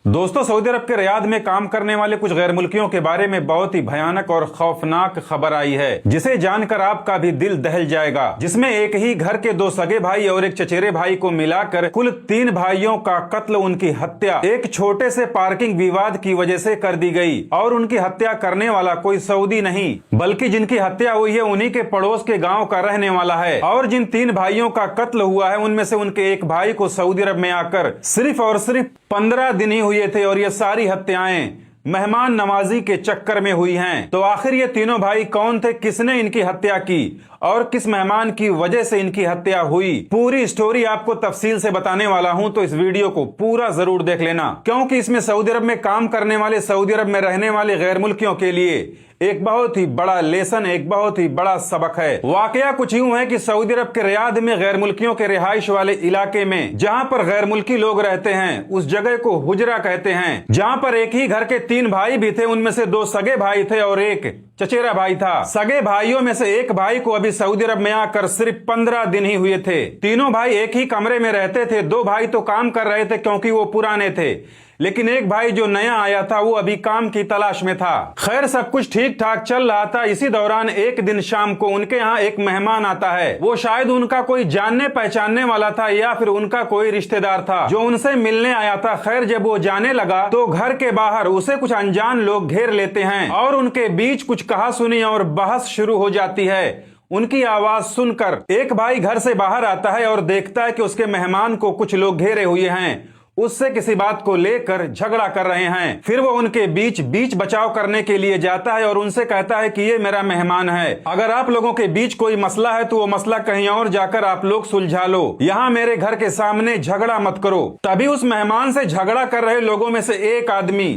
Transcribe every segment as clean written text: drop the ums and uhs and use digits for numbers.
दोस्तों, सऊदी अरब के रियाद में काम करने वाले कुछ गैर मुल्कियों के बारे में बहुत ही भयानक और खौफनाक खबर आई है, जिसे जानकर आपका भी दिल दहल जाएगा। जिसमें एक ही घर के दो सगे भाई और एक चचेरे भाई को मिलाकर कुल 3 भाइयों का कत्ल, उनकी हत्या एक छोटे से पार्किंग विवाद की वजह से कर दी गई। और उनकी हत्या करने वाला कोई सऊदी नहीं, बल्कि जिनकी हत्या हुई है उन्हीं के पड़ोस के गाँव का रहने वाला है। और जिन 3 भाइयों का कत्ल हुआ है उनमें से उनके एक भाई को सऊदी अरब में आकर सिर्फ और सिर्फ 15 दिन ही हुए थे, और ये सारी हत्याएं मेहमान नवाजी के चक्कर में हुई हैं। तो आखिर ये तीनों भाई कौन थे, किसने इनकी हत्या की और किस मेहमान की वजह से इनकी हत्या हुई, पूरी स्टोरी आपको तफसील से बताने वाला हूं। तो इस वीडियो को पूरा जरूर देख लेना, क्योंकि इसमें सऊदी अरब में काम करने वाले, सऊदी अरब में रहने वाले गैर मुल्कियों के लिए एक बहुत ही बड़ा लेसन, एक बहुत ही बड़ा सबक है। वाकया कुछ यूं है कि सऊदी अरब के रियाद में गैर मुल्कियों के रिहाइश वाले इलाके में जहां पर गैर मुल्की लोग रहते हैं, उस जगह को हुजरा कहते हैं, जहां पर एक ही घर के 3 भाई भी थे। उनमें से 2 सगे भाई थे और एक चचेरा भाई था। सगे भाइयों में से एक भाई को अभी सऊदी अरब में आकर सिर्फ 15 दिन ही हुए थे। तीनों भाई एक ही कमरे में रहते थे। 2 भाई तो काम कर रहे थे क्योंकि वो पुराने थे, लेकिन एक भाई जो नया आया था वो अभी काम की तलाश में था। खैर, सब कुछ ठीक ठाक चल रहा था। इसी दौरान एक दिन शाम को उनके यहाँ एक मेहमान आता है। वो शायद उनका कोई जानने पहचानने वाला था या फिर उनका कोई रिश्तेदार था जो उनसे मिलने आया था। खैर, जब वो जाने लगा तो घर के बाहर उसे कुछ अनजान लोग घेर लेते हैं और उनके बीच कुछ कहासुनी और बहस शुरू हो जाती है। उनकी आवाज सुनकर एक भाई घर से बाहर आता है और देखता है कि उसके मेहमान को कुछ लोग घेरे हुए हैं, उससे किसी बात को लेकर झगड़ा कर रहे हैं। फिर वो उनके बीच बचाव करने के लिए जाता है और उनसे कहता है कि ये मेरा मेहमान है, अगर आप लोगों के बीच कोई मसला है तो वो मसला कहीं और जाकर आप लोग सुलझा लो, यहाँ मेरे घर के सामने झगड़ा मत करो। तभी उस मेहमान से झगड़ा कर रहे लोगों में से एक आदमी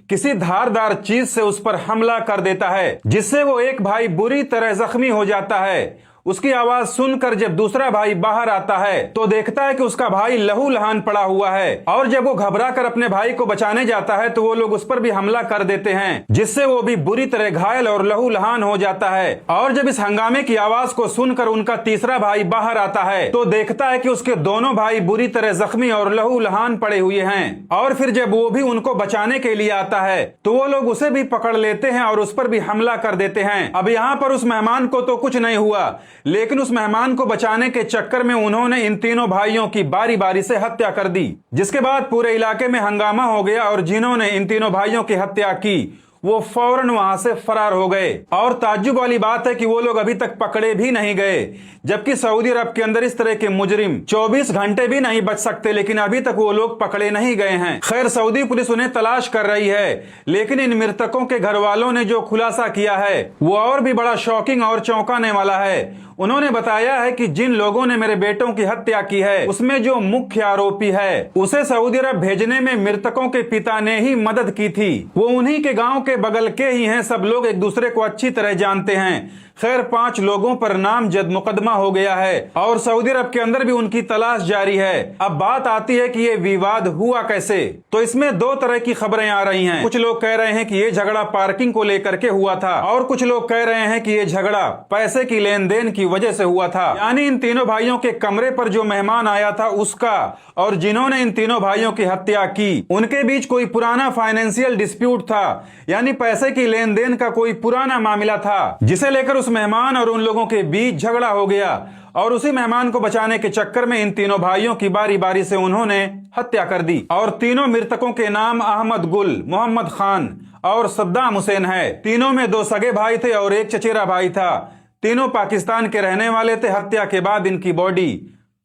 किसी धारदार चीज से उस पर हमला कर देता है, जिससे वो एक भाई बुरी तरह जख्मी हो जाता है। उसकी आवाज सुनकर जब दूसरा भाई बाहर आता है तो देखता है कि उसका भाई लहू लहान पड़ा हुआ है, और जब वो घबरा कर अपने भाई को बचाने जाता है तो वो लोग उस पर भी हमला कर देते हैं, जिससे वो भी बुरी तरह घायल और लहू लहान हो जाता है। और जब इस हंगामे की आवाज को सुनकर उनका तीसरा भाई बाहर आता है तो देखता है कि उसके दोनों भाई बुरी तरह जख्मी और लहू लहान पड़े हुए हैं। और फिर जब वो भी उनको बचाने के लिए आता है तो वो लोग उसे भी पकड़ लेते हैं और उस पर भी हमला कर देते हैं। अब यहाँ पर उस मेहमान को तो कुछ नहीं हुआ, लेकिन उस मेहमान को बचाने के चक्कर में उन्होंने इन तीनों भाइयों की बारी बारी से हत्या कर दी, जिसके बाद पूरे इलाके में हंगामा हो गया और जिन्होंने इन तीनों भाइयों की हत्या की वो फौरन वहां से फरार हो गए। और ताज्जुब वाली बात है कि वो लोग अभी तक पकड़े भी नहीं गए, जबकि सऊदी अरब के अंदर इस तरह के मुजरिम 24 घंटे भी नहीं बच सकते, लेकिन अभी तक वो लोग पकड़े नहीं गए हैं। खैर, सऊदी पुलिस उन्हें तलाश कर रही है, लेकिन इन मृतकों के घर वालों ने जो खुलासा किया है वो और भी बड़ा शॉकिंग और चौंकाने वाला है। उन्होंने बताया है कि जिन लोगों ने मेरे बेटों की हत्या की है उसमें जो मुख्य आरोपी है उसे सऊदी अरब भेजने में मृतकों के पिता ने ही मदद की थी। वो उन्हीं के गांव के बगल के ही हैं, सब लोग एक दूसरे को अच्छी तरह जानते हैं। खैर, 5 लोगों पर नामजद मुकदमा हो गया है और सऊदी अरब के अंदर भी उनकी तलाश जारी है। अब बात आती है कि ये विवाद हुआ कैसे। तो इसमें 2 तरह की खबरें आ रही हैं। कुछ लोग कह रहे हैं कि ये झगड़ा पार्किंग को लेकर के हुआ था, और कुछ लोग कह रहे हैं कि ये झगड़ा पैसे की लेन देन की वजह से हुआ था, यानी इन तीनों भाइयों के कमरे पर जो मेहमान आया था उसका और जिन्होंने इन तीनों भाइयों की हत्या की उनके बीच कोई पुराना फाइनेंशियल डिस्प्यूट था, यानी पैसे की लेन देन का कोई पुराना मामला था, जिसे लेकर उस मेहमान और उन लोगों के बीच झगड़ा हो गया। और उसी मेहमान को बचाने के चक्कर में इन तीनों भाइयों की बारी बारी से उन्होंने हत्या कर दी। और तीनों मृतकों के नाम अहमद गुल, मोहम्मद खान और सद्दाम हुसैन है। तीनों में 2 सगे भाई थे और एक चचेरा भाई था। तीनों पाकिस्तान के रहने वाले थे। हत्या के बाद इनकी बॉडी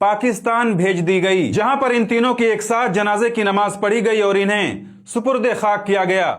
पाकिस्तान भेज दी गई, जहां पर इन तीनों की एक साथ जनाजे की नमाज पढ़ी गई और इन्हें सुपुर्दे खाक किया गया।